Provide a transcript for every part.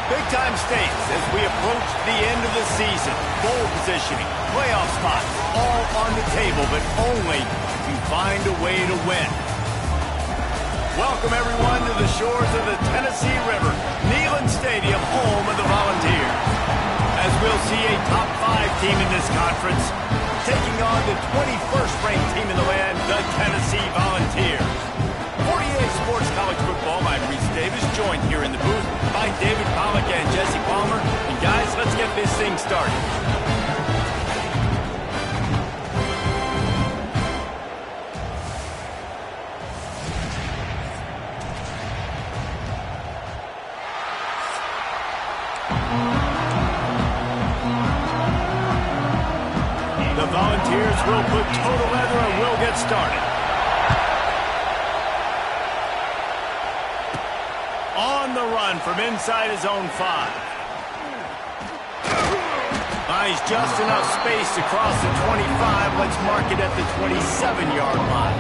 Big-time stakes as we approach the end of the season. Bowl positioning, playoff spots, all on the table, but only if you find a way to win. Welcome, everyone, to the shores of the Tennessee River, Neyland Stadium, home of the Volunteers. As we'll see a top-5 team in this conference taking on the 21st-ranked team in the land, the Tennessee Volunteers. 48 Sports College Football, I'm Reese Davis, joined here in the booth by David Pollack and Jesse Palmer. And guys, let's get this thing started. The Volunteers will put total leather and we'll get started. On the run from inside his own 5. Buys just enough space to cross the 25. Let's mark it at the 27-yard line.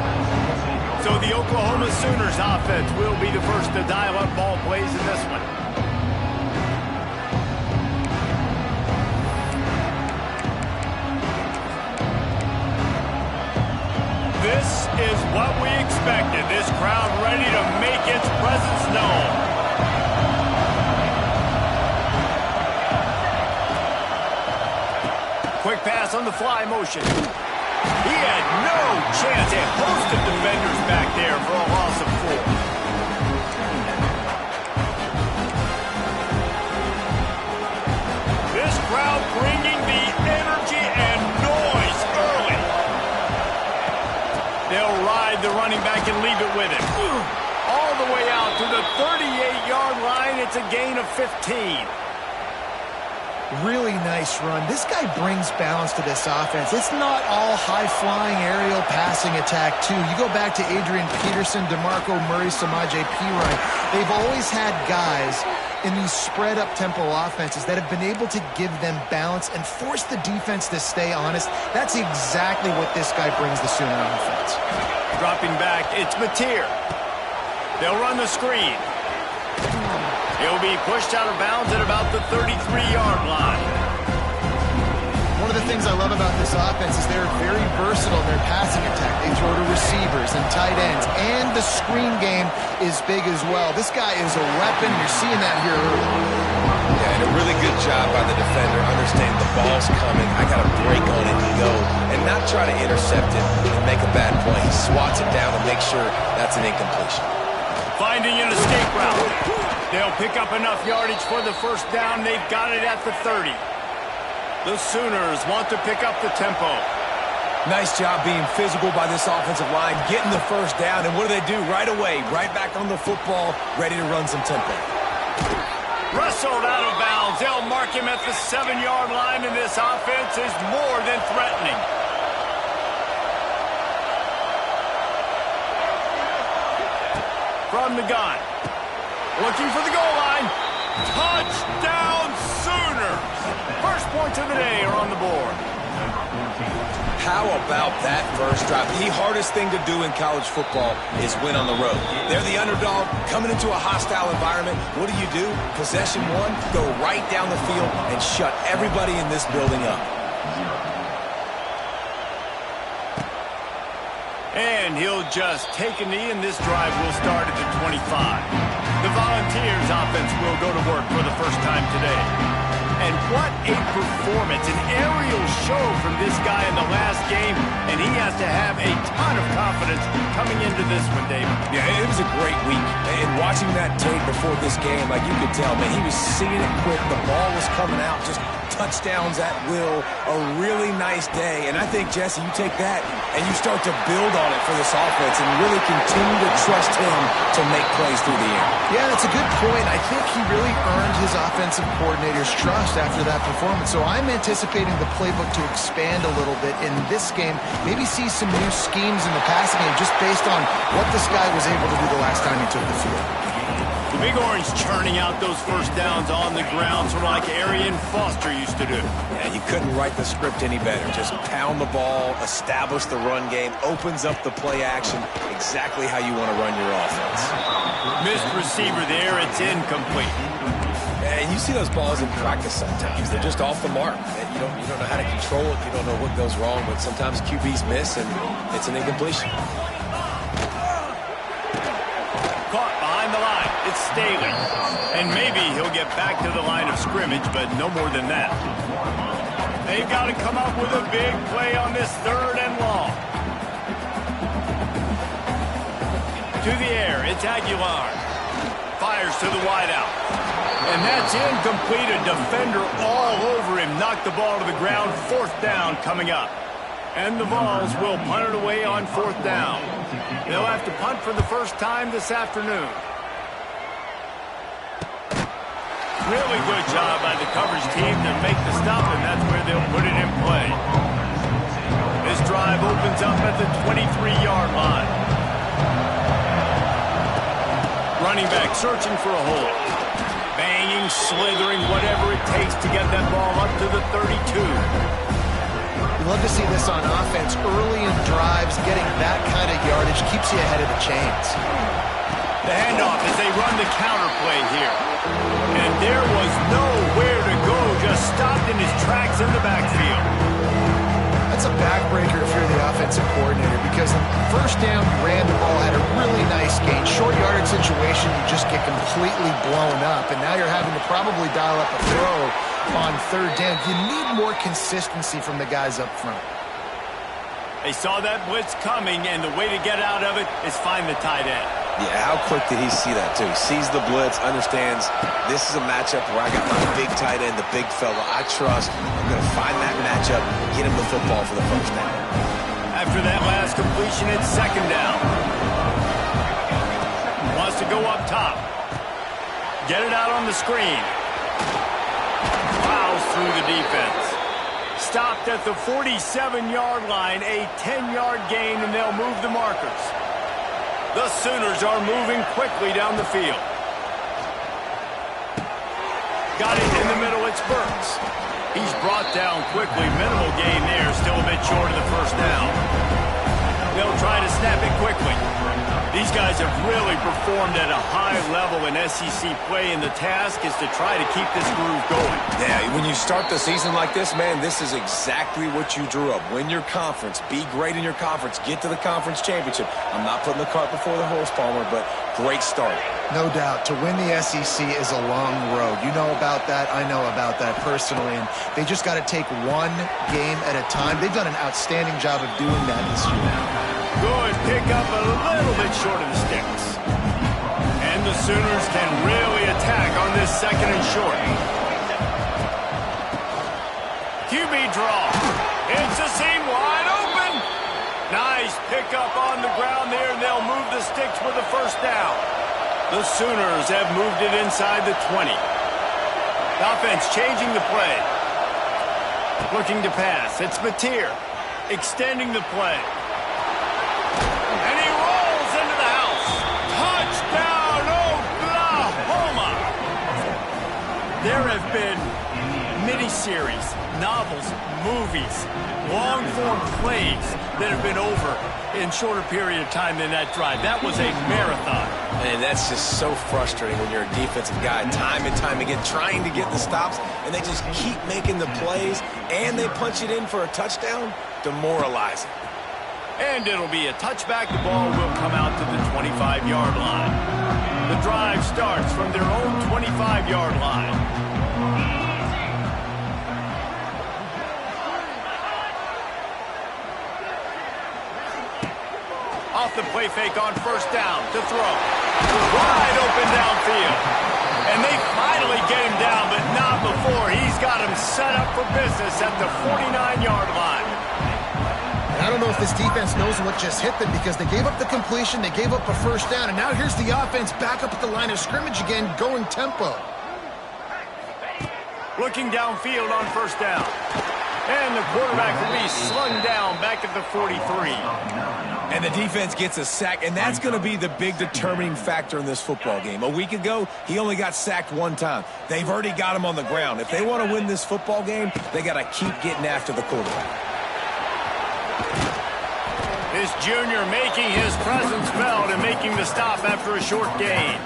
So the Oklahoma Sooners offense will be the first to dial up ball plays in this one. This is what we expected. This crowd ready to make its presence known. Quick pass on the fly motion. He had no chance. A host of defenders back there for a loss of 4. This crowd bringing the energy and noise early. They'll ride the running back and leave it with him. All the way out to the 38-yard line. It's a gain of 15. Really nice run. This guy brings balance to this offense. It's not all high-flying aerial passing attack, too. You go back to Adrian Peterson, DeMarco Murray, Samaje Perine. They've always had guys in these spread-up tempo offenses that have been able to give them balance and force the defense to stay honest. That's exactly what this guy brings the Sooner offense. Dropping back, it's Mateer. They'll run the screen. He'll be pushed out of bounds at about the 33-yard line. One of the things I love about this offense is they're very versatile in their passing attack. They throw to receivers and tight ends, and the screen game is big as well. This guy is a weapon. You're seeing that here early. Yeah, and a really good job by the defender understanding the ball's coming. I got to break on it and go, and not try to intercept it and make a bad play. He swats it down and makes sure that's an incompletion. Finding an escape route. They'll pick up enough yardage for the first down. They've got it at the 30. The Sooners want to pick up the tempo. Nice job being physical by this offensive line, getting the first down. And what do? Right away, right back on the football, ready to run some tempo. Wrestled out of bounds. They'll mark him at the 7-yard line, and this offense is more than threatening. From the gun. Looking for the goal line. Touchdown Sooners. First points of the day are on the board. How about that first drive? The hardest thing to do in college football is win on the road. They're the underdog coming into a hostile environment. What do? Possession one, go right down the field and shut everybody in this building up. And he'll just take a knee, and this drive will start at the 25. The Volunteers offense will go to work for the first time today. And what a performance, an aerial show from this guy in the last game, and he has to have a ton of confidence coming into this one, David? Yeah, it was a great week. And watching that tape before this game, like you could tell, man, he was seeing it quick. The ball was coming out, just touchdowns at will. A really nice day. And I think, Jesse, you take that and you start to build on it for this offense and really continue to trust him to make plays through the air. Yeah, that's a good point. I think he really earned his offensive coordinator's trust after that performance. So I'm anticipating the playbook to expand a little bit in this game. Maybe see some new schemes in the passing game just based on what this guy was able to do the last time he took the field. The Big Orange churning out those first downs on the ground, sort of like Arian Foster used to do. Yeah, you couldn't write the script any better. Just pound the ball, establish the run game, opens up the play action, exactly how you want to run your offense. Missed receiver there, it's incomplete. And you see those balls in practice sometimes. They're just off the mark. You don't know how to control it. You don't know what goes wrong, but sometimes QBs miss, and it's an incompletion. Caught behind the line. It's Staley. And maybe he'll get back to the line of scrimmage, but no more than that. They've got to come up with a big play on this 3rd and long. To the air, it's Aguilar. Fires to the wideout. And that's incomplete. A defender all over him. Knocked the ball to the ground. 4th down coming up. And the Vols will punt it away on 4th down. They'll have to punt for the first time this afternoon. Really good job by the coverage team to make the stop, and that's where they'll put it in play. This drive opens up at the 23-yard line. Running back searching for a hole. Banging, slithering, whatever it takes to get that ball up to the 32. You love to see this on offense. Early in drives, getting that kind of yardage keeps you ahead of the chains. The handoff as they run the counter play here. And there was nowhere to go, just stopped in his tracks in the backfield. That's a backbreaker if you're the offensive coordinator, because on 1st down, you ran the ball, had a really nice gain. Short yardage situation, you just get completely blown up, and now you're having to probably dial up a throw on 3rd down. You need more consistency from the guys up front. They saw that blitz coming, and the way to get out of it is find the tight end. Yeah, how quick did he see that, too? He sees the blitz, understands this is a matchup where I got my big tight end, the big fella I trust. I'm going to find that matchup, get him the football for the 1st down. After that last completion, it's 2nd down. Wants to go up top. Get it out on the screen. Plows through the defense. Stopped at the 47-yard line, a 10-yard gain, and they'll move the markers. The Sooners are moving quickly down the field. Got it in the middle, it's Burks. He's brought down quickly, minimal gain there, still a bit short of the 1st down. They'll try to snap it quickly. These guys have really performed at a high level in SEC play, and the task is to try to keep this groove going. Yeah, when you start the season like this, man, this is exactly what you drew up. Win your conference. Be great in your conference. Get to the conference championship. I'm not putting the cart before the horse, Palmer, but great start. No doubt. To win the SEC is a long road. You know about that. I know about that personally. And they just got to take one game at a time. They've done an outstanding job of doing that this year. Good pick up, a little bit short of the sticks. And the Sooners can really attack on this 2nd and short. QB draw. It's a seam wide open. Nice pickup on the ground there, and they'll move the sticks with the 1st down. The Sooners have moved it inside the 20. The offense changing the play. Looking to pass. It's Mateer extending the play. And he rolls into the house. Touchdown, Oklahoma! There have been miniseries, novels, movies, long-form plays that have been over in shorter period of time than that drive. That was a marathon. And that's just so frustrating when you're a defensive guy, time and time again, trying to get the stops, and they just keep making the plays, and they punch it in for a touchdown. Demoralizing. And it'll be a touchback. The ball will come out to the 25-yard line. The drive starts from their own 25-yard line. off the play fake on first down to throw. Wide open downfield. And they finally get him down, but not before he's got him set up for business at the 49-yard line. I don't know if this defense knows what just hit them because they gave up the completion, they gave up a first down, and now here's the offense back up at the line of scrimmage again, going tempo. Looking downfield on first down. And the quarterback will be slung down back at the 43. And the defense gets a sack, and that's going to be the big determining factor in this football game. A week ago, he only got sacked one time. They've already got him on the ground. If they want to win this football game, they got to keep getting after the quarterback. This junior making his presence felt and making the stop after a short gain.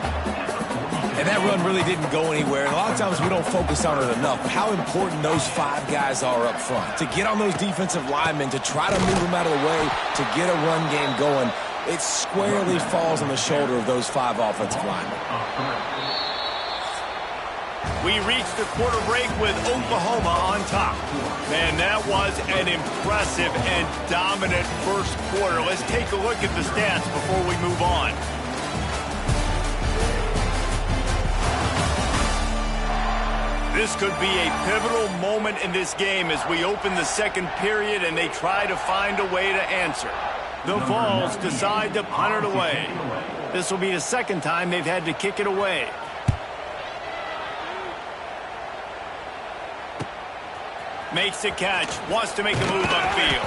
And that run really didn't go anywhere. And a lot of times we don't focus on it enough. But how important those 5 guys are up front. To get on those defensive linemen, to try to move them out of the way, to get a run game going, it squarely falls on the shoulder of those 5 offensive linemen. We reached the quarter break with Oklahoma on top. Man, that was an impressive and dominant first quarter. Let's take a look at the stats before we move on. This could be a pivotal moment in this game as we open the second period and they try to find a way to answer. The Vols decide to punt it away. This will be the second time they've had to kick it away. Makes the catch, wants to make a move upfield.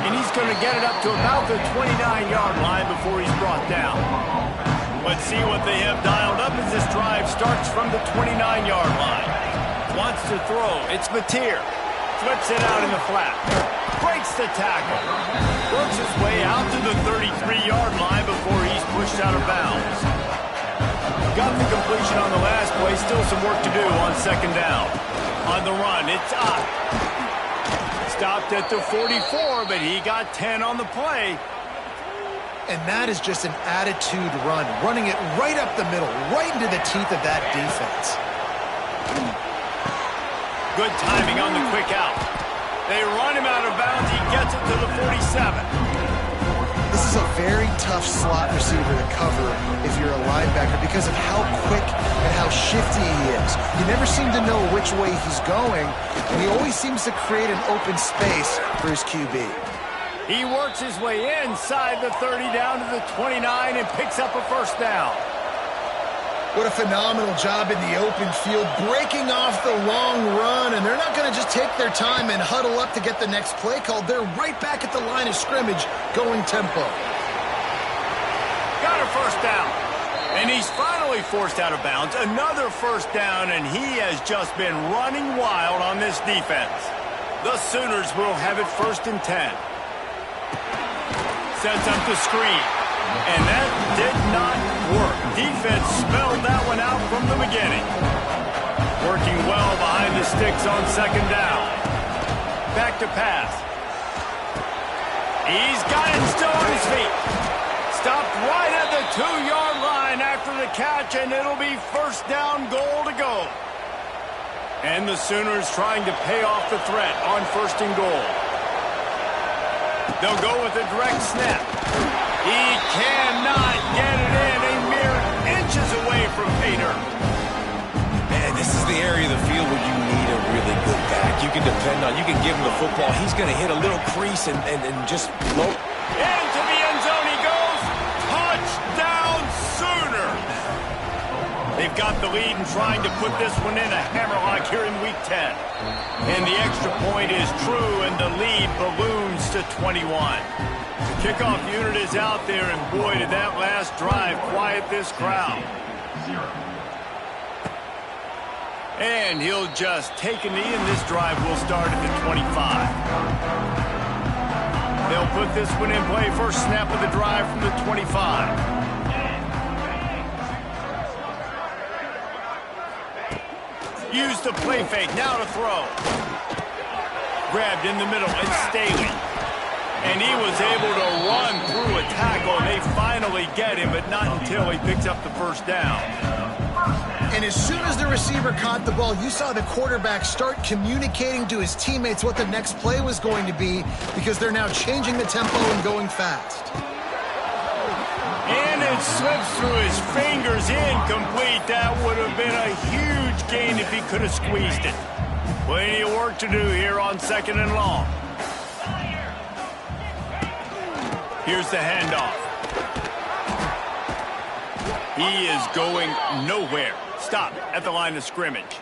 And he's going to get it up to about the 29-yard line before he's brought down. Let's see what they have dialed up as this drive starts from the 29-yard line. Wants to throw, it's Mateer. Flips it out in the flat. Breaks the tackle. Works his way out to the 33-yard line before he's pushed out of bounds. Got the completion on the last play, still some work to do on second down. On the run, it's up. Stopped at the 44, but he got 10 on the play. And that is just an attitude run, running it right up the middle, right into the teeth of that defense. Good timing on the quick out. They run him out of bounds. He gets it to the 47. This is a very tough slot receiver to cover if you're a linebacker because of how quick and how shifty he is. You never seem to know which way he's going, and he always seems to create an open space for his QB. He works his way inside the 30 down to the 29 and picks up a first down. What a phenomenal job in the open field, breaking off the long run, and they're not going to just take their time and huddle up to get the next play called. They're right back at the line of scrimmage, going tempo. Got a first down, and he's finally forced out of bounds. Another first down, and he has just been running wild on this defense. The Sooners will have it 1st and 10. Sets up the screen. And that did not work. Defense spelled that one out from the beginning. Working well behind the sticks on second down. Back to pass. He's got it still on his feet. Stopped right at the 2-yard line after the catch, and it'll be first down goal to go. And the Sooners trying to pay off the threat on 1st and goal. They'll go with a direct snap. He cannot get it in, a mere inches away from Pater. Man, this is the area of the field where you need a really good back. You can depend on, you can give him the football. He's going to hit a little crease and just blow. Into the end zone he goes. Touchdown Sooners. They've got the lead and trying to put this one in a hammerlock here in week 10. And the extra point is true, and the lead balloons to 21. The kickoff unit is out there, and boy, did that last drive quiet this crowd. And he'll just take a knee, and this drive will start at the 25. They'll put this one in play. First snap of the drive from the 25. Use the play fake, now to throw. Grabbed in the middle, it's Staley. And he was able to run through a tackle, and they finally get him, but not until he picks up the first down. And as soon as the receiver caught the ball, you saw the quarterback start communicating to his teammates what the next play was going to be because they're now changing the tempo and going fast. slips through his fingers, incomplete. That would have been a huge gain if he could have squeezed it. Plenty of work to do here on 2nd and long. Here's the handoff. He is going nowhere. Stop at the line of scrimmage.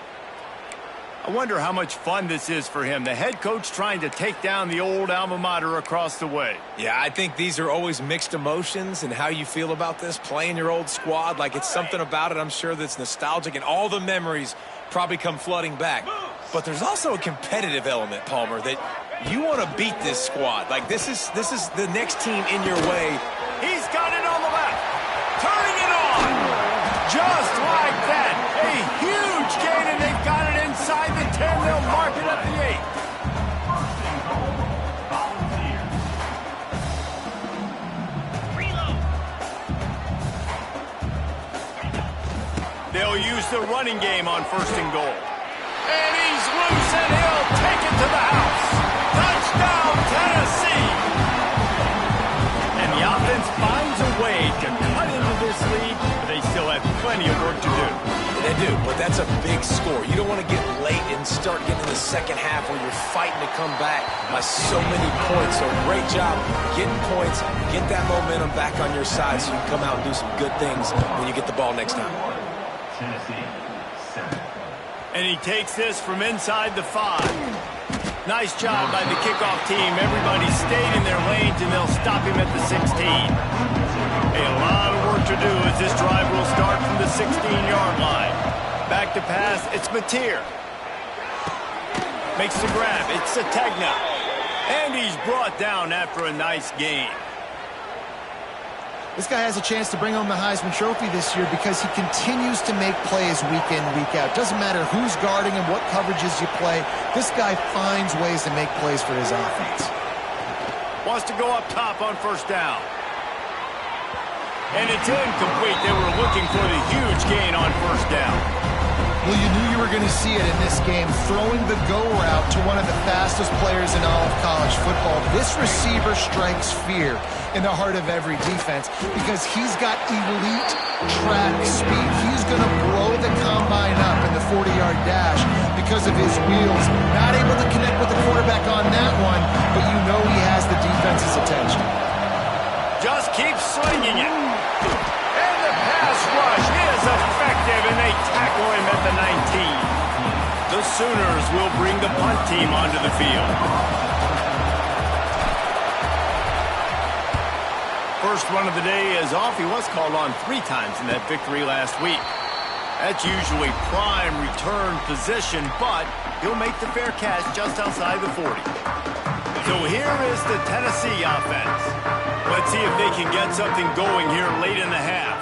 I wonder how much fun this is for him. The head coach trying to take down the old alma mater across the way. Yeah, I think these are always mixed emotions and how you feel about this, playing your old squad. Like, it's something about it, I'm sure, that's nostalgic, and all the memories probably come flooding back. But there's also a competitive element, Palmer, that you want to beat this squad. Like, this is the next team in your way. He's got it on the left. Turning it on. Just like that. A huge gain, and they've got it inside the 10. They'll mark it at the 8. They'll use the running game on 1st and goal. And he's loose, and he'll take it to the house. Touchdown, Tennessee! And the offense finds a way to cut into this lead, but they still have plenty of work to do. They do, but that's a big score. You don't want to get late and start getting in the second half where you're fighting to come back by so many points. So great job getting points, get that momentum back on your side so you can come out and do some good things when you get the ball next time. And he takes this from inside the 5. Nice job by the kickoff team. Everybody stayed in their lanes, and they'll stop him at the 16. A lot of work to do as this drive will start from the 16-yard line. Back to pass, it's Mateer. Makes the grab, it's Sategna. And he's brought down after a nice gain. This guy has a chance to bring home the Heisman Trophy this year because he continues to make plays week in, week out. Doesn't matter who's guarding him, what coverages you play. This guy finds ways to make plays for his offense. Wants to go up top on 1st down. And it's incomplete. They were looking for the huge gain on 1st down. Well, you knew you were going to see it in this game, throwing the go route to one of the fastest players in all of college football. This receiver strikes fear in the heart of every defense because he's got elite track speed. He's going to blow the combine up in the 40-yard dash because of his wheels. Not able to connect with the quarterback on that one, but you know he has the defense's attention. Just keep slinging it. And the pass rush is effective, and they tackle him at the 19. The Sooners will bring the punt team onto the field. First run of the day is off. He was called on 3 times in that victory last week. That's usually prime return position, but he'll make the fair catch just outside the 40. So here is the Tennessee offense. Let's see if they can get something going here late in the half.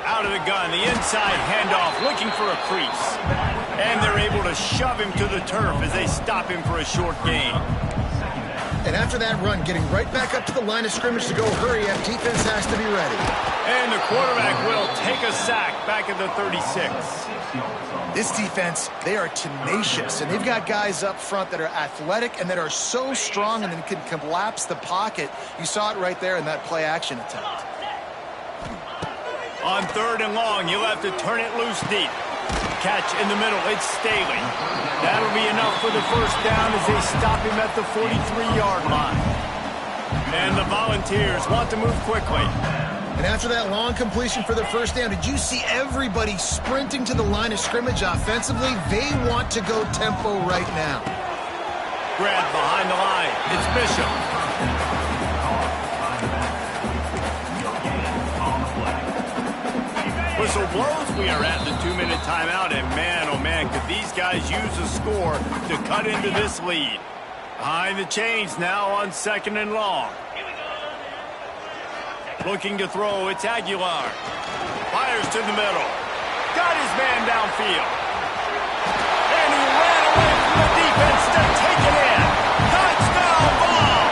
Out of the gun, the inside handoff, looking for a crease. And they're able to shove him to the turf as they stop him for a short gain. And after that run, getting right back up to the line of scrimmage to go hurry up, defense has to be ready. And the quarterback will take a sack back at the 36. This defense, they are tenacious, and they've got guys up front that are athletic and that are so strong and then can collapse the pocket. You saw it right there in that play-action attempt. On 3rd and long, you'll have to turn it loose deep. Catch in the middle, it's Staley. That'll be enough for the 1st down as they stop him at the 43-yard line. And the Volunteers want to move quickly. And after that long completion for the 1st down, did you see everybody sprinting to the line of scrimmage offensively? They want to go tempo right now. Grab behind the line. It's Bishop. Whistle blows. We are at the 2-minute timeout, and man, oh man, could these guys use a score to cut into this lead. Behind the chains now on 2nd and long. Looking to throw, it's Aguilar. Fires to the middle. Got his man downfield. And he ran away from the defense to take it in. Touchdown ball!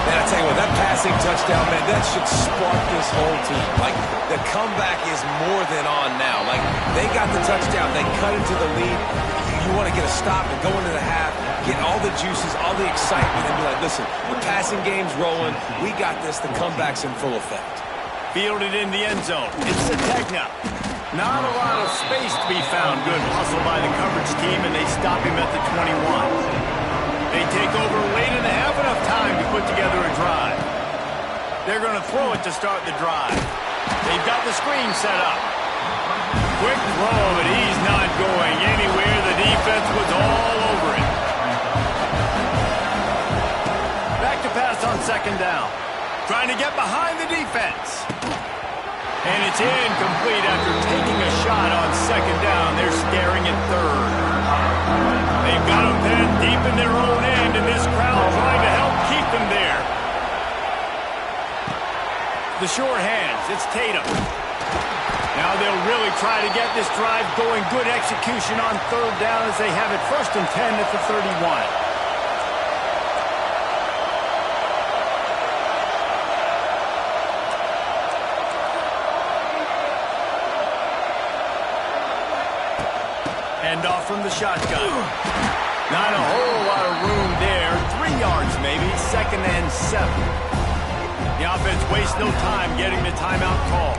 Man, I tell you what, that passing touchdown, man, that should spark this whole team. Like, the comeback is more than on now. Like, they got the touchdown. They cut into the lead. You want to get a stop and go into the half. get all the juices, all the excitement, and be like, listen, the passing game's rolling. We got this. The comeback's in full effect. Fielded in the end zone. It's Sategna. Not a lot of space to be found. Good hustle by the coverage team, and they stop him at the 21. They take over late in the half, enough time to put together a drive. They're going to throw it to start the drive. They've got the screen set up. Quick throw, but he's not going anywhere. The defense was all over it. Back to pass on second down. Trying to get behind the defense. And it's incomplete after taking a shot on second down. They're staring at third. They've got them pinned deep in their own end, and this crowd trying to help keep them there. The short hands, it's Tatum. Now they'll really try to get this drive going. Good execution on third down as they have it 1st and 10 at the 31. Hand off from the shotgun. Not a whole lot of room there. 3 yards maybe, 2nd and 7. The offense wastes no time getting the timeout call.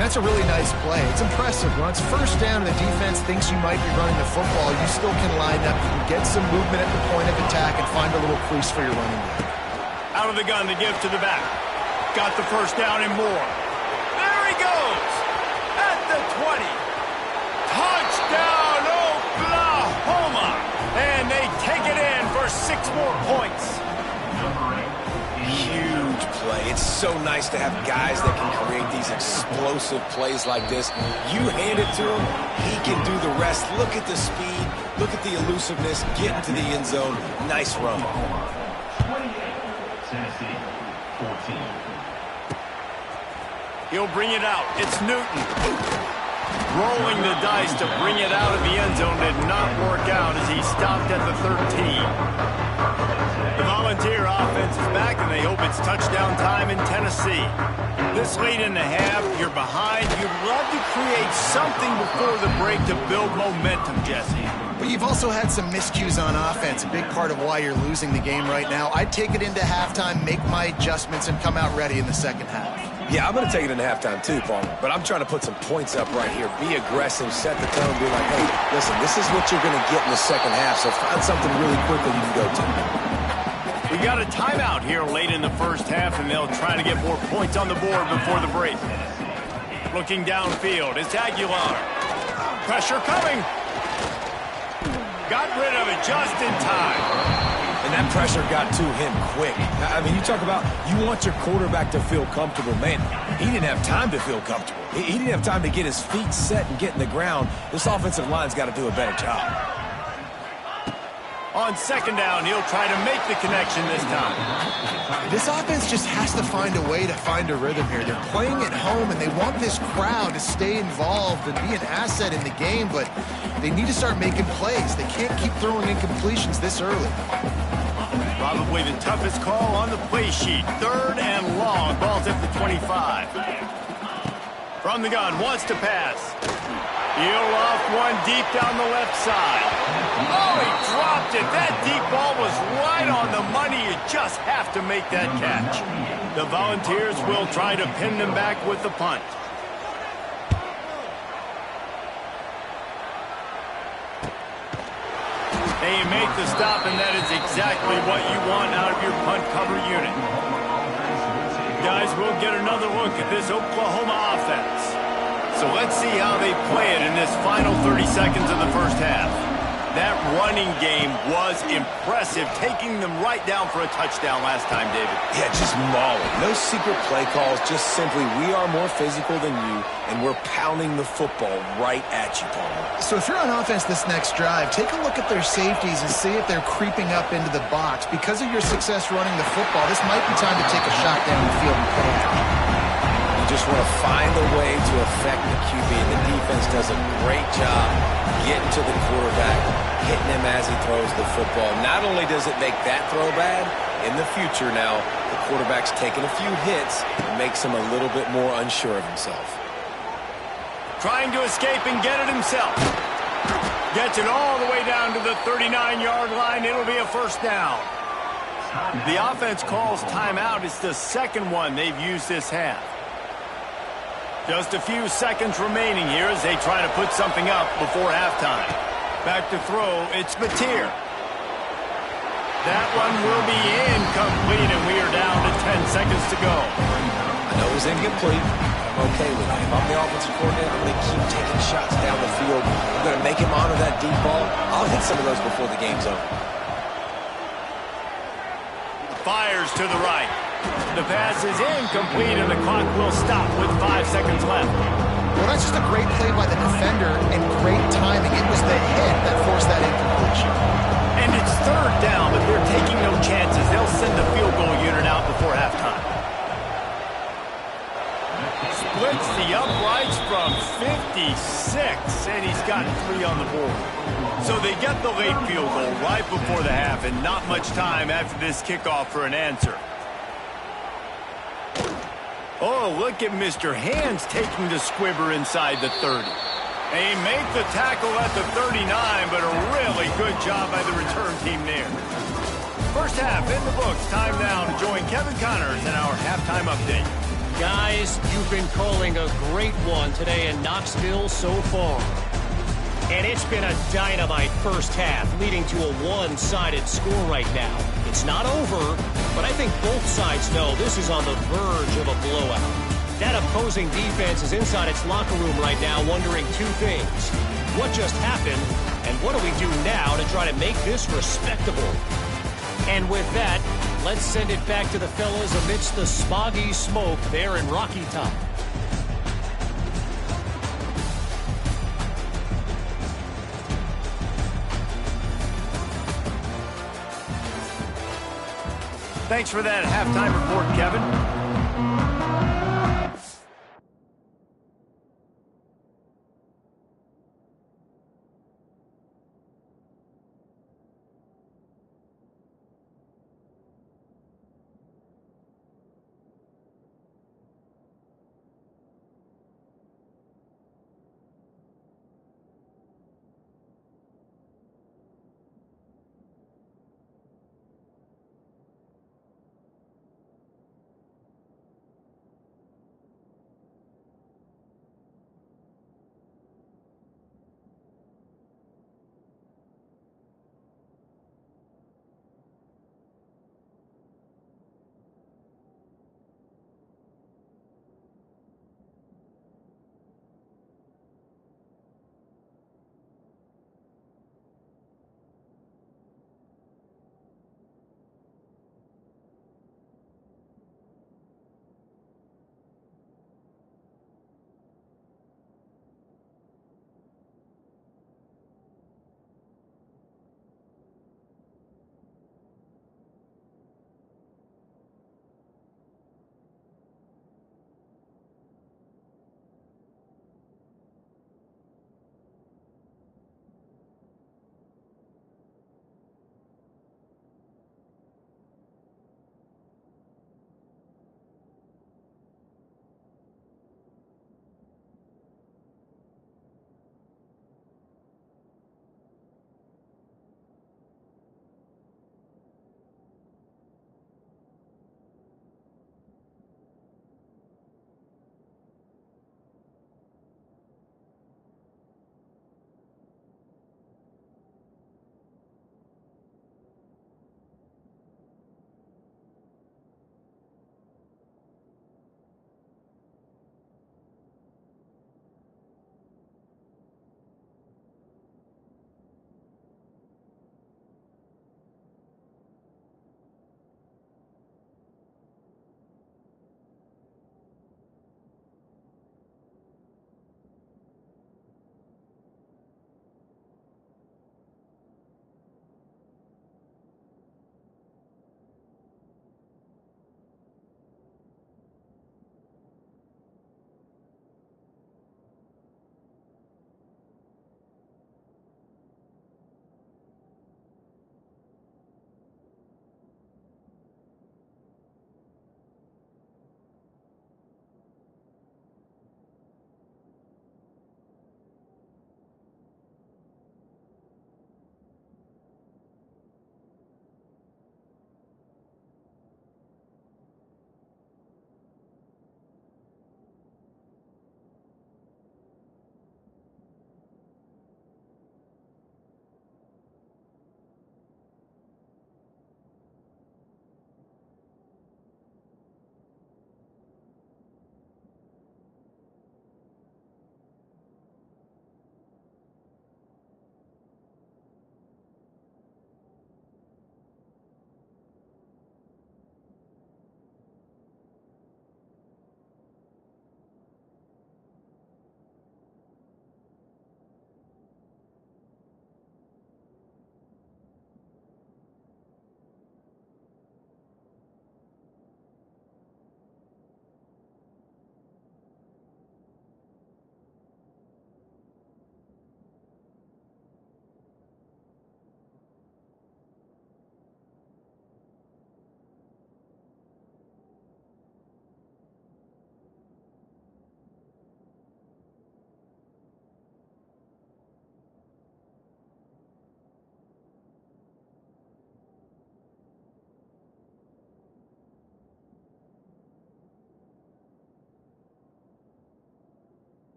That's a really nice play. It's impressive. When it's first down and the defense thinks you might be running the football, you still can line up. You can get some movement at the point of attack and find a little crease for your running back. Out of the gun, the give to the back. Got the first down and more. There he goes. At the 20. Touchdown, Oklahoma. And they take it in for 6 more points. Huge play. It's so nice to have guys that can create these explosive plays like this. You hand it to him, he can do the rest. Look at the speed. Look at the elusiveness. Get into the end zone. Nice run. 28, Tennessee, 14. He'll bring it out. It's Newton. Rolling the dice to bring it out of the end zone did not work out as he stopped at the 13. The Volunteer offense is back, and they hope it's touchdown time in Tennessee. This late in the half, you're behind. You'd love to create something before the break to build momentum, Jesse. But you've also had some miscues on offense, a big part of why you're losing the game right now. I'd take it into halftime, make my adjustments, and come out ready in the second half. Yeah, I'm going to take it into halftime too, Palmer. But I'm trying to put some points up right here. Be aggressive, set the tone, be like, hey, listen, this is what you're going to get in the second half, so find something really quickly you can go to. We got a timeout here late in the first half, and they'll try to get more points on the board before the break. Looking downfield, it's Aguilar. Pressure coming. Got rid of it just in time. And that pressure got to him quick. I mean, you talk about you want your quarterback to feel comfortable. Man, he didn't have time to feel comfortable. He didn't have time to get his feet set and get in the ground. This offensive line's got to do a better job. On second down, he'll try to make the connection this time. This offense just has to find a way to find a rhythm here. They're playing at home, and they want this crowd to stay involved and be an asset in the game, but they need to start making plays. They can't keep throwing incompletions this early. Probably the toughest call on the play sheet. 3rd and long. Ball's at the 25. From the gun, wants to pass. He'll off one deep down the left side. Oh, he dropped it. That deep ball was right on the money. You just have to make that catch. The Volunteers will try to pin them back with the punt. They make the stop, and that is exactly what you want out of your punt cover unit. Guys, we'll get another look at this Oklahoma offense. So let's see how they play it in this final 30 seconds of the first half. That running game was impressive, taking them right down for a touchdown last time, David. Yeah, just mauling. No secret play calls, just simply we are more physical than you, and we're pounding the football right at you, Palmer. So if you're on offense this next drive, take a look at their safeties and see if they're creeping up into the box. Because of your success running the football, this might be time to take a shot down the field and play out. Just want to find a way to affect the QB. The defense does a great job getting to the quarterback, hitting him as he throws the football. Not only does it make that throw bad, in the future now, the quarterback's taking a few hits and makes him a little bit more unsure of himself. Trying to escape and get it himself. Gets it all the way down to the 39-yard line. It'll be a first down. The offense calls timeout. It's the second one they've used this half. Just a few seconds remaining here as they try to put something up before halftime. Back to throw, it's Mateer. That one will be incomplete, and we are down to 10 seconds to go. I know it was incomplete. I'm okay with it. If I'm the offensive coordinator, I'm going to keep taking shots down the field. I'm going to make him honor that deep ball. I'll hit some of those before the game's over. Fires to the right. The pass is incomplete, and the clock will stop with 5 seconds left. Well, that's just a great play by the defender and great timing. It was the hit that forced that incompletion. And it's third down, but they're taking no chances. They'll send the field goal unit out before halftime. Splits the uprights from 56, and he's got 3 on the board. So they get the late field goal right before the half, and not much time after this kickoff for an answer. Oh, look at Mr. Hands taking the squibber inside the 30. They make the tackle at the 39, but a really good job by the return team there. First half in the books. Time now to join Kevin Connors in our halftime update. Guys, you've been calling a great one today in Knoxville so far. And it's been a dynamite first half, leading to a one-sided score right now. It's not over, but I think both sides know this is on the verge of a blowout. That opposing defense is inside its locker room right now wondering 2 things. What just happened, and what do we do now to try to make this respectable? And with that, let's send it back to the fellas amidst the smoggy smoke there in Rocky Top. Thanks for that halftime report, Kevin.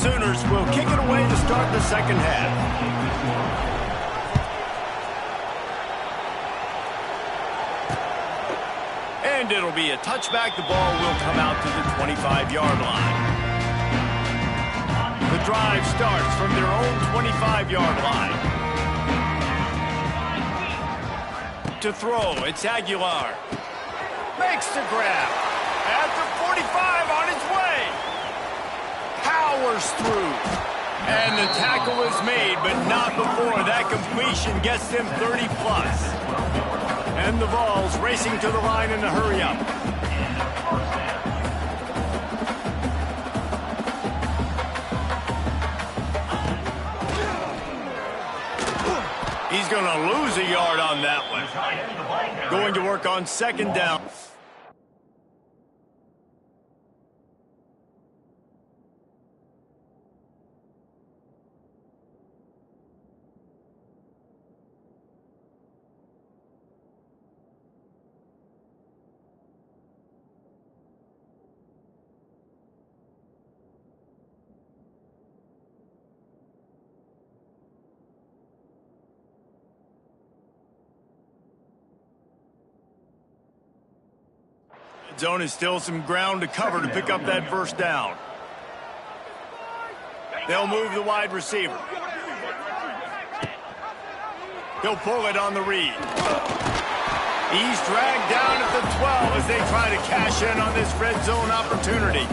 Sooners will kick it away to start the second half. And it'll be a touchback. The ball will come out to the 25-yard line. The drive starts from their own 25-yard line. To throw, it's Aguilar. Makes the grab. At the 45, on his way. Powers through. And the tackle is made, but not before that completion gets them 30-plus. And the Vols racing to the line in a hurry-up. He's going to lose a yard on that one. Going to work on second down. Zone is still some ground to cover to pick up that first down. They'll move the wide receiver. He'll pull it on the read. He's dragged down at the 12 as they try to cash in on this red zone opportunity.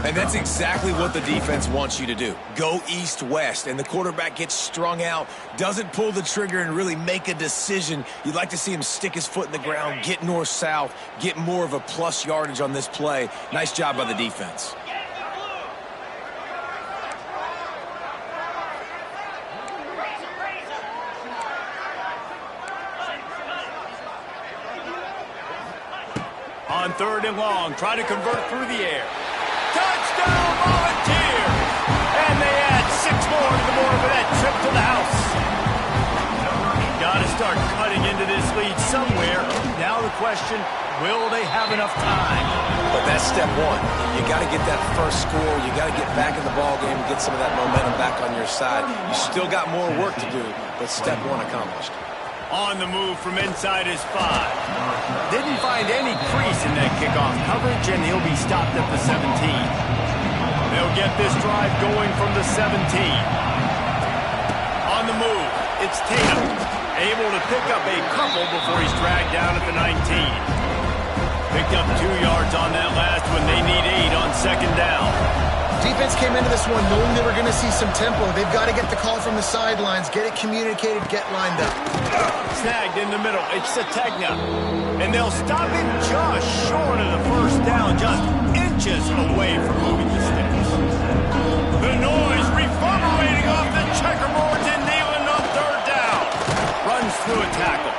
And that's exactly what the defense wants you to do. Go east-west, and the quarterback gets strung out, doesn't pull the trigger and really make a decision. You'd like to see him stick his foot in the ground, get north-south, get more of a plus yardage on this play. Nice job by the defense. On third and long, try to convert through the air. Touchdown, Volunteers! And they add 6 more to the board with that trip to the house. Got to start cutting into this lead somewhere. Now the question, will they have enough time? But that's step one. You got to get that first score. You got to get back in the ball game and get some of that momentum back on your side. You still got more work to do, but step one accomplished. On the move from inside his 5. Didn't find any crease in that kickoff coverage, and he'll be stopped at the 17. They'll get this drive going from the 17. On the move, it's Tatum. Able to pick up a couple before he's dragged down at the 19. Picked up 2 yards on that last one. They need 8 on second down. Defense came into this one knowing they were going to see some tempo. They've got to get the call from the sidelines, get it communicated, get lined up. Snagged in the middle. It's Sategna. And they'll stop him just short of the first down, just inches away from moving the sticks. The noise reverberating off the checkerboards and Nealon on third down. Runs through a tackle.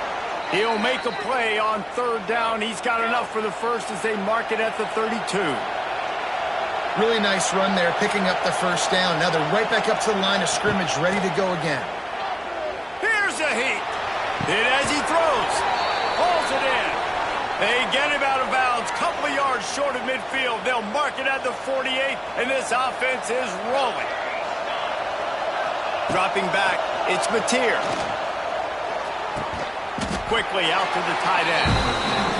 He'll make a play on third down. He's got enough for the first as they mark it at the 32. Really nice run there, picking up the first down. Now they're right back up to the line of scrimmage, ready to go again. Here's a heat. Hit as he throws. Pulls it in. They get him out of bounds. Couple of yards short of midfield. They'll mark it at the 48, and this offense is rolling. Dropping back, it's Mateer. Quickly out to the tight end.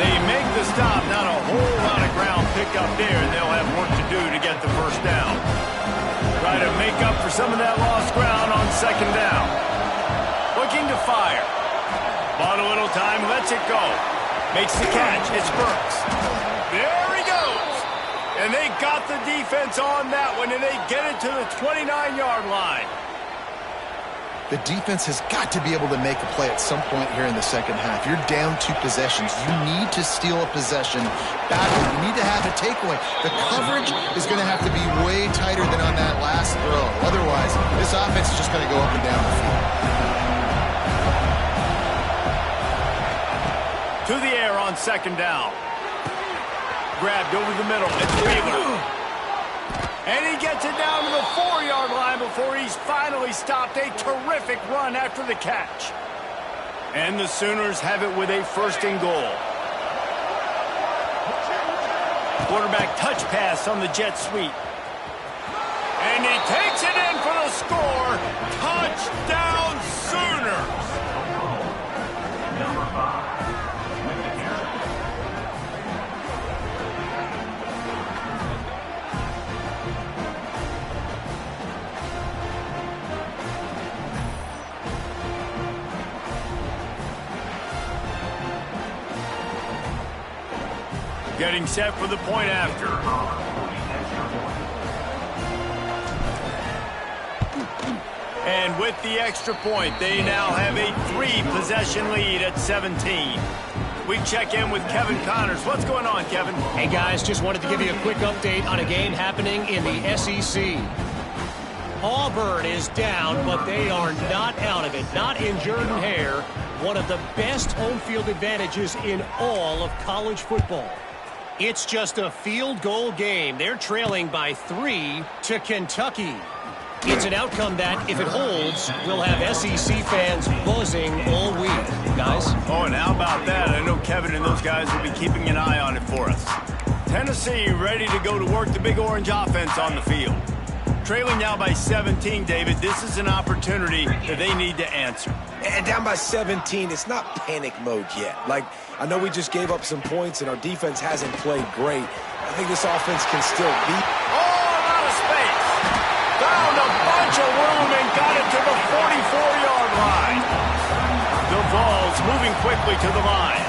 They make the stop. Not a whole lot of ground picked up there, and they'll have work to do to get the first down. Try to make up for some of that lost ground on second down. Looking to fire. Bought a little time, lets it go. Makes the catch. It's Burks. There he goes. And they got the defense on that one, and they get it to the 29-yard line. The defense has got to be able to make a play at some point here in the second half. You're down 2 possessions. You need to steal a possession badly. You need to have a takeaway. The coverage is going to have to be way tighter than on that last throw. Otherwise, this offense is just going to go up and down the field. To the air on second down. Grabbed over the middle. It's Wheeler. And he gets it down to the 4-yard line before he's finally stopped. A terrific run after the catch. And the Sooners have it with a first and goal. Quarterback touch pass on the jet sweep. and he takes it in for the score. Touchdown Sooners! Number 5, with the carry. Getting set for the point after. And with the extra point, they now have a 3-possession lead at 17. We check in with Kevin Connors. What's going on, Kevin? Hey, guys, just wanted to give you a quick update on a game happening in the SEC. Auburn is down, but they are not out of it. Not in Jordan Hare, one of the best home field advantages in all of college football. It's just a field goal game. They're trailing by 3 to Kentucky. It's an outcome that, if it holds, will have SEC fans buzzing all week. Guys? Oh, and how about that? I know Kevin and those guys will be keeping an eye on it for us. Tennessee ready to go to work the Big Orange offense on the field. Trailing now by 17, David. This is an opportunity that they need to answer. And down by 17, it's not panic mode yet. Like, I know we just gave up some points and our defense hasn't played great. I think this offense can still beat. Oh, a lot of space. Found a bunch of room and got it to the 44-yard line. The ball's moving quickly to the line.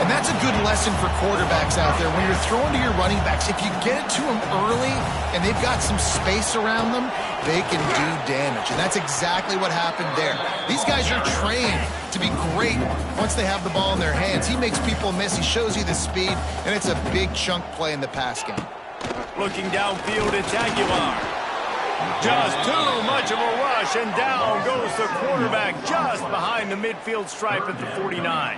And that's a good lesson for quarterbacks out there. When you're throwing to your running backs, if you get it to them early and they've got some space around them, they can do damage. And that's exactly what happened there. These guys are trained to be great once they have the ball in their hands. He makes people miss. He shows you the speed, and it's a big chunk play in the pass game. Looking downfield, it's Aguilar. Just too much of a rush, and down goes the quarterback just behind the midfield stripe at the 49.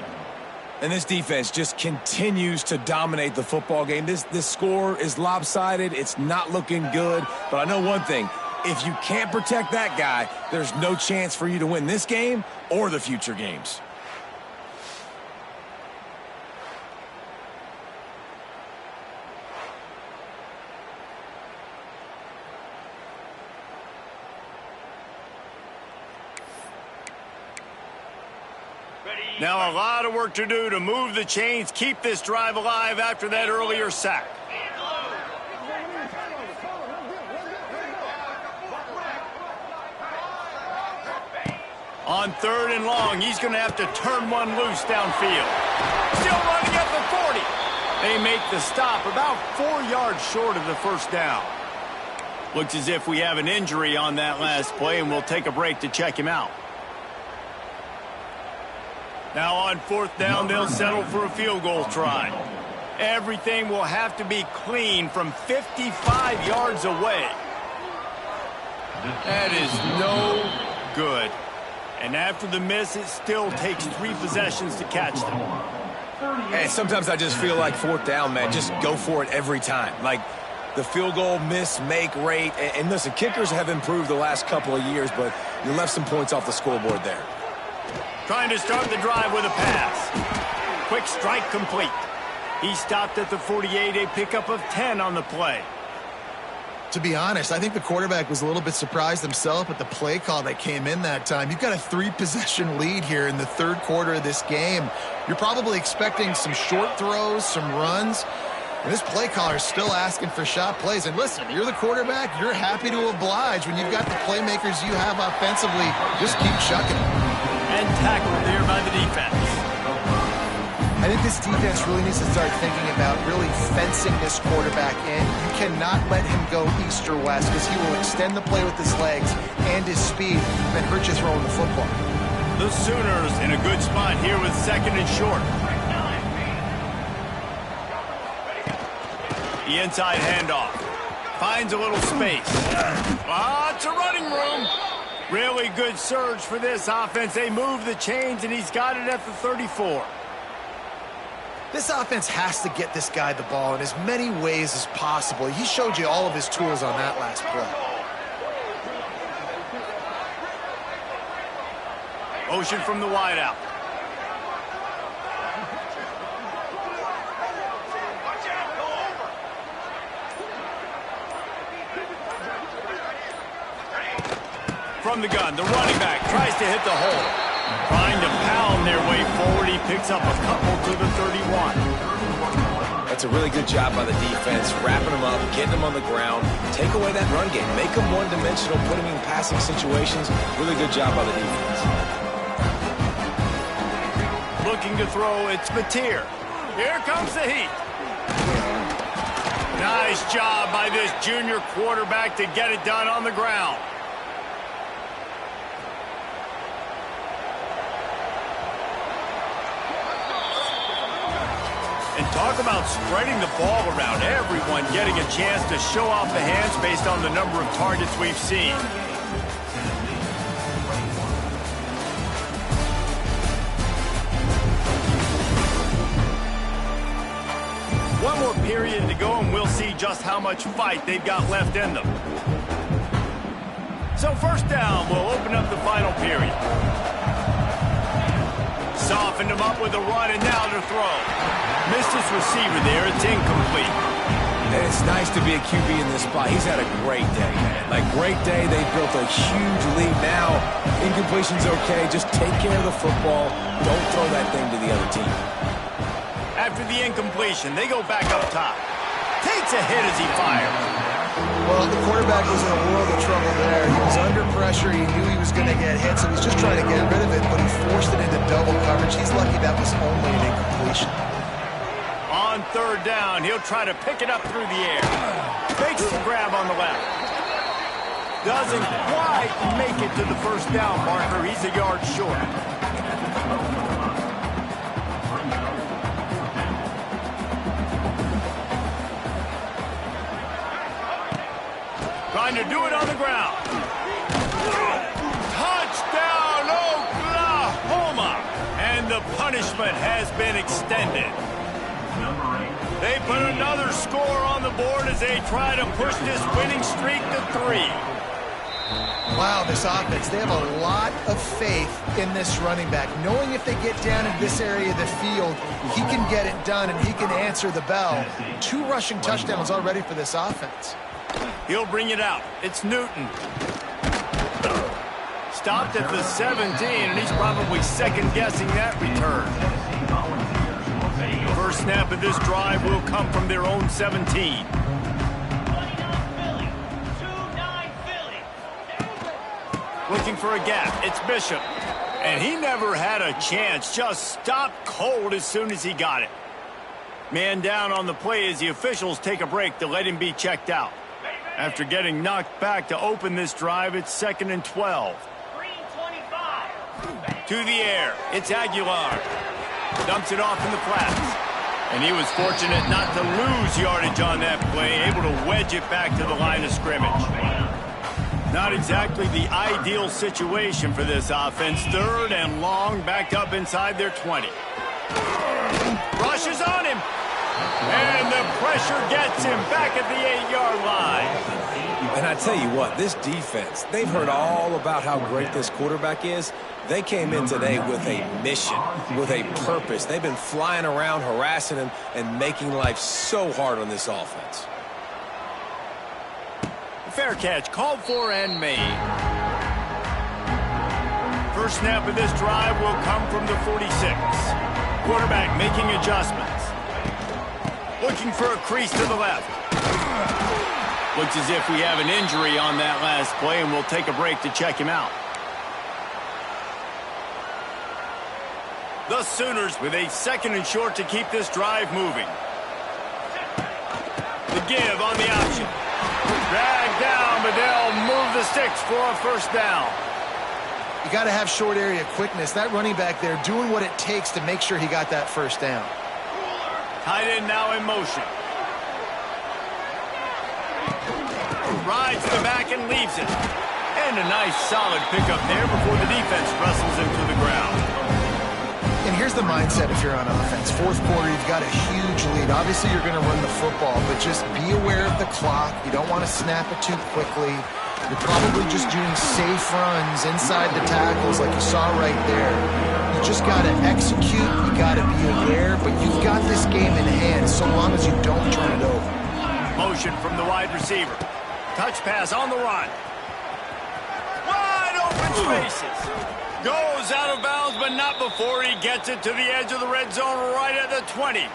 And this defense just continues to dominate the football game. This score is lopsided. It's not looking good. But I know one thing. If you can't protect that guy, there's no chance for you to win this game or the future games. Now a lot of work to do to move the chains, keep this drive alive after that earlier sack. On 3rd and long, he's going to have to turn one loose downfield. Still running at the 40. They make the stop about 4 yards short of the first down. Looks as if we have an injury on that last play, and we'll take a break to check him out. Now on 4th down, they'll settle for a field goal try. Everything will have to be clean from 55 yards away. That is no good. And after the miss, it still takes 3 possessions to catch them. Hey, sometimes I just feel like 4th down, man. Just go for it every time. Like the field goal miss, make rate. And listen, kickers have improved the last couple of years, but you left some points off the scoreboard there. Trying to start the drive with a pass. Quick strike complete. He stopped at the 48, a pickup of 10 on the play. To be honest, I think the quarterback was a little bit surprised himself at the play call that came in that time. You've got a 3-possession lead here in the 3rd quarter of this game. You're probably expecting some short throws, some runs. And this play caller is still asking for shot plays. And listen, you're the quarterback. You're happy to oblige when you've got the playmakers you have offensively. Just keep chucking them. And tackled there by the defense. I think this defense really needs to start thinking about really fencing this quarterback in. You cannot let him go east or west because he will extend the play with his legs and his speed and hurt you throwing the football. The Sooners in a good spot here with 2nd and short. The inside handoff. Finds a little space. Lots of running room. Really good surge for this offense. They move the chains, and he's got it at the 34. This offense has to get this guy the ball in as many ways as possible. He showed you all of his tools on that last play. Motion from the wideout. from the gun. The running back tries to hit the hole. Trying to pound their way forward. He picks up a couple to the 31. That's a really good job by the defense, wrapping them up, getting them on the ground, take away that run game, make them one-dimensional, put them in passing situations. Really good job by the defense. Looking to throw, it's Mateer. Here comes the heat. Nice job by this junior quarterback to get it done on the ground. And talk about spreading the ball around. Everyone getting a chance to show off the hands based on the number of targets we've seen. One more period to go, and we'll see just how much fight they've got left in them. So first down will open up the final period. Softened him up with a run, and now to throw. Missed his receiver there. It's incomplete. And it's nice to be a QB in this spot. He's had a great day, man. Like, great day. They built a huge lead. Now, incompletion's okay. Just take care of the football. Don't throw that thing to the other team. After the incompletion, they go back up top. Takes a hit as he fires. Well, the quarterback was in a world of trouble there. He was under pressure. He knew he was going to get hit, so he's just trying to get rid of it, but he forced it into double coverage. He's lucky that was only an incompletion. On third down, he'll try to pick it up through the air. Fakes the grab on the left. Doesn't quite make it to the first down marker. He's a yard short. Trying to do it on the ground. Touchdown, Oklahoma! And the punishment has been extended. They put another score on the board as they try to push this winning streak to 3. Wow, this offense, they have a lot of faith in this running back, knowing if they get down in this area of the field, he can get it done and he can answer the bell. 2 rushing touchdowns already for this offense. He'll bring it out. It's Newton. Stopped at the 17, and he's probably second-guessing that return. First snap of this drive will come from their own 17. Looking for a gap. It's Bishop. And he never had a chance. Just stopped cold as soon as he got it. Man down on the play as the officials take a break to let him be checked out. After getting knocked back to open this drive, it's 2nd and 12. To the air. It's Aguilar. Dumps it off in the flats. And he was fortunate not to lose yardage on that play, able to wedge it back to the line of scrimmage. Not exactly the ideal situation for this offense. 3rd and long, backed up inside their 20. Rushes on him. And the pressure gets him back at the 8-yard line. And I tell you what, this defense, they've heard all about how great this quarterback is. They came in today with a mission, with a purpose. They've been flying around, harassing him, and making life so hard on this offense. Fair catch, called for and made. First snap of this drive will come from the 46. Quarterback making adjustments. Looking for a crease to the left. Looks as if we have an injury on that last play, and we'll take a break to check him out. The Sooners with a 2nd and short to keep this drive moving. The give on the option. Dragged down, but they'll move the sticks for a first down. You got to have short area quickness. That running back there doing what it takes to make sure he got that first down. Tight end now in motion. Rides the back and leaves it. And a nice solid pickup there before the defense wrestles him to the ground. And here's the mindset if you're on offense. 4th quarter, you've got a huge lead. Obviously, you're going to run the football, but just be aware of the clock. You don't want to snap it too quickly. You're probably just doing safe runs inside the tackles like you saw right there. You just got to execute. You got to be aware, but you've got this game in hand so long as you don't turn it over. Motion from the wide receiver. Touch pass on the run. Wide spaces. Goes out of bounds, but not before he gets it to the edge of the red zone right at the 20.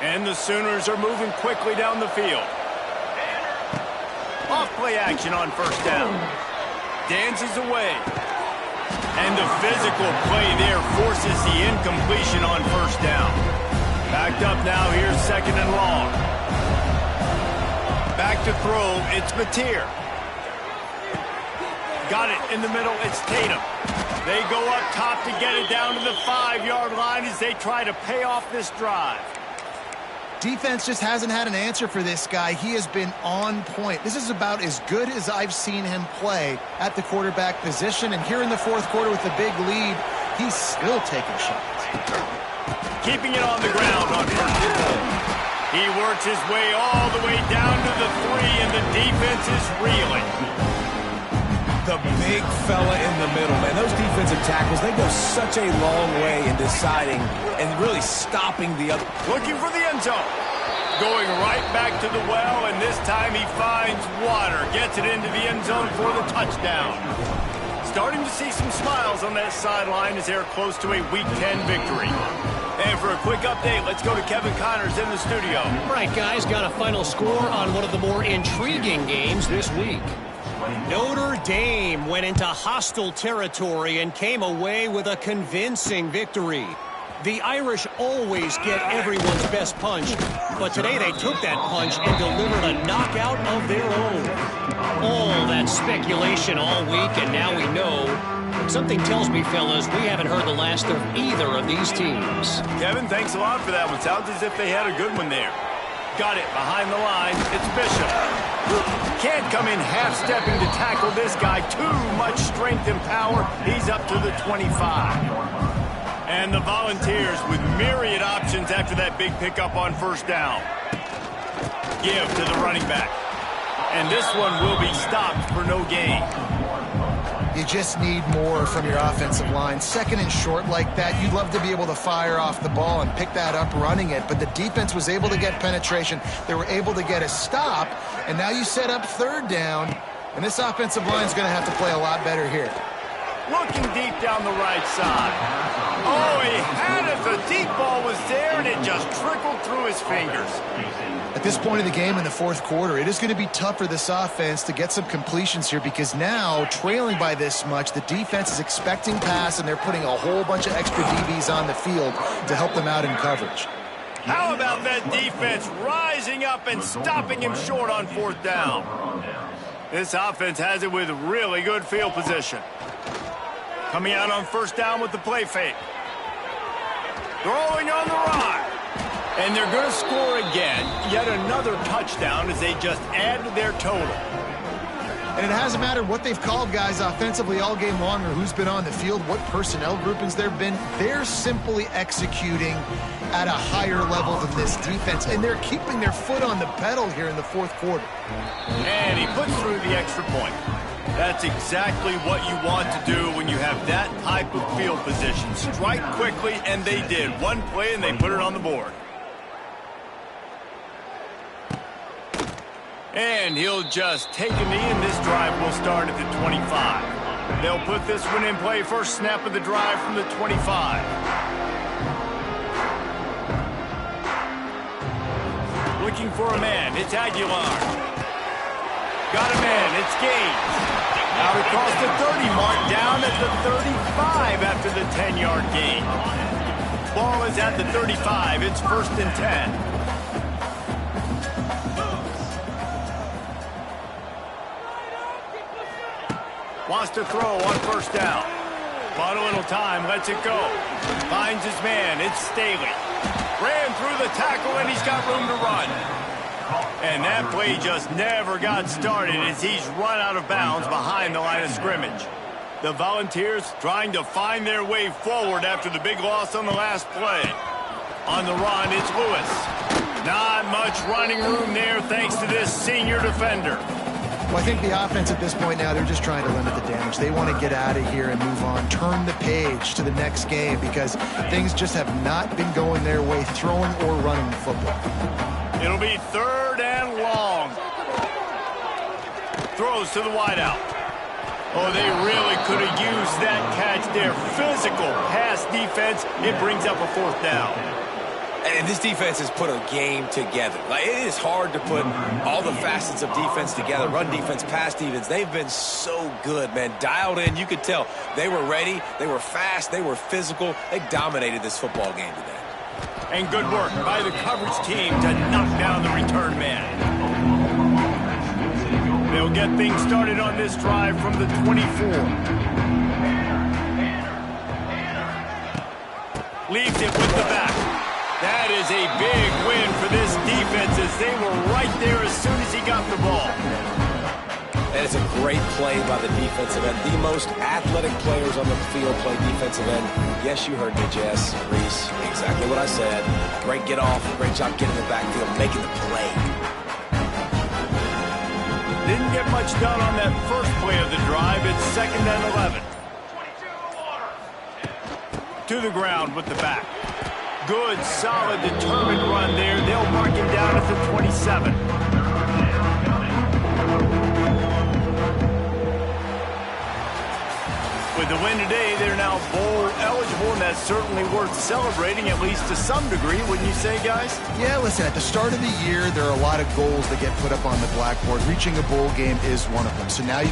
And the Sooners are moving quickly down the field. Off-play action on first down. Dances away. And the physical play there forces the incompletion on first down. Backed up now, here's second and long. Back to throw, it's Mateer. Got it in the middle, it's Tatum. They go up top to get it down to the 5-yard line as they try to pay off this drive. Defense just hasn't had an answer for this guy. He has been on point. This is about as good as I've seen him play at the quarterback position. And here in the fourth quarter with a big lead, he's still taking shots. Keeping it on the ground on first and goal. He works his way all the way down to the 3, and the defense is reeling. The big fella in the middle, man. Those defensive tackles, they go such a long way in deciding and really stopping the other. Looking for the end zone. Going right back to the well, and this time he finds water. Gets it into the end zone for the touchdown. Starting to see some smiles on that sideline as they're close to a Week 10 victory. And for a quick update, let's go to Kevin Connors in the studio. All right, guys, got a final score on one of the more intriguing games this week. Notre Dame went into hostile territory and came away with a convincing victory. The Irish always get everyone's best punch, but today they took that punch and delivered a knockout of their own. All that speculation all week, and now we know. Something tells me, fellas, we haven't heard the last of either of these teams. Kevin, thanks a lot for that one. Sounds as if they had a good one there. Got it behind the line. It's Bishop. Can't come in half-stepping to tackle this guy. Too much strength and power. He's up to the 25. And the Volunteers with myriad options after that big pickup on first down. Give to the running back. And this one will be stopped for no gain. You just need more from your offensive line. Second and short like that, you'd love to be able to fire off the ball and pick that up running it, but the defense was able to get penetration. They were able to get a stop, and now you set up third down, and this offensive line is going to have to play a lot better here. Looking deep down the right side. Oh, he had it. The deep ball was there, and it just trickled through his fingers. At this point of the game in the fourth quarter, it is going to be tough for this offense to get some completions here because now, trailing by this much, the defense is expecting pass, and they're putting a whole bunch of extra DBs on the field to help them out in coverage. How about that defense rising up and stopping him short on fourth down? This offense has it with really good field position. Coming out on first down with the play fake. Throwing on the run. And they're going to score again. Yet another touchdown as they just add to their total. And it hasn't mattered what they've called guys offensively all game long or who's been on the field, what personnel groupings there have been. They're simply executing at a higher level than this defense. And they're keeping their foot on the pedal here in the fourth quarter. And he puts through the extra point. That's exactly what you want to do when you have that type of field position. Strike quickly, and they did. One play, and they put it on the board. And he'll just take a knee, and this drive will start at the 25. They'll put this one in play first snap of the drive from the 25. Looking for a man. It's Aguilar. Got a man. It's Gaines. Out across the 30 mark, down at the 35 after the 10-yard gain. Ball is at the 35. It's first and 10. Wants to throw on first down. Bought a little time, lets it go. Finds his man, it's Staley. Ran through the tackle, and he's got room to run. And that play just never got started as he's run out of bounds behind the line of scrimmage. The Volunteers trying to find their way forward after the big loss on the last play. On the run, it's Lewis. Not much running room there thanks to this senior defender. Well, I think the offense at this point now, they're just trying to limit the damage. They want to get out of here and move on, turn the page to the next game because things just have not been going their way throwing or running the football. It'll be third and long. Throws to the wideout. Oh, they really could have used that catch there. Physical pass defense. It brings up a 4th down. And this defense has put a game together. Like, it is hard to put all the facets of defense together. Run defense, pass defense. They've been so good, man. Dialed in. You could tell they were ready. They were fast. They were physical. They dominated this football game today. And good work by the coverage team to knock down the return man. They'll get things started on this drive from the 24. Leaves it with the back. That is a big win for this defense as they were right there as soon as he got the ball. And it's a great play by the defensive end. The most athletic players on the field play defensive end. Yes, you heard me, Jess, Reese. Exactly what I said. Great get off. Great job getting the backfield, making the play. Didn't get much done on that first play of the drive. It's 2nd and 11. To the ground with the back. Good, solid, determined run there. They'll mark him down at the 27. With the win today, they're now bowl eligible, and that's certainly worth celebrating, at least to some degree, wouldn't you say, guys? Yeah, listen, at the start of the year, there are a lot of goals that get put up on the blackboard. Reaching a bowl game is one of them. So now you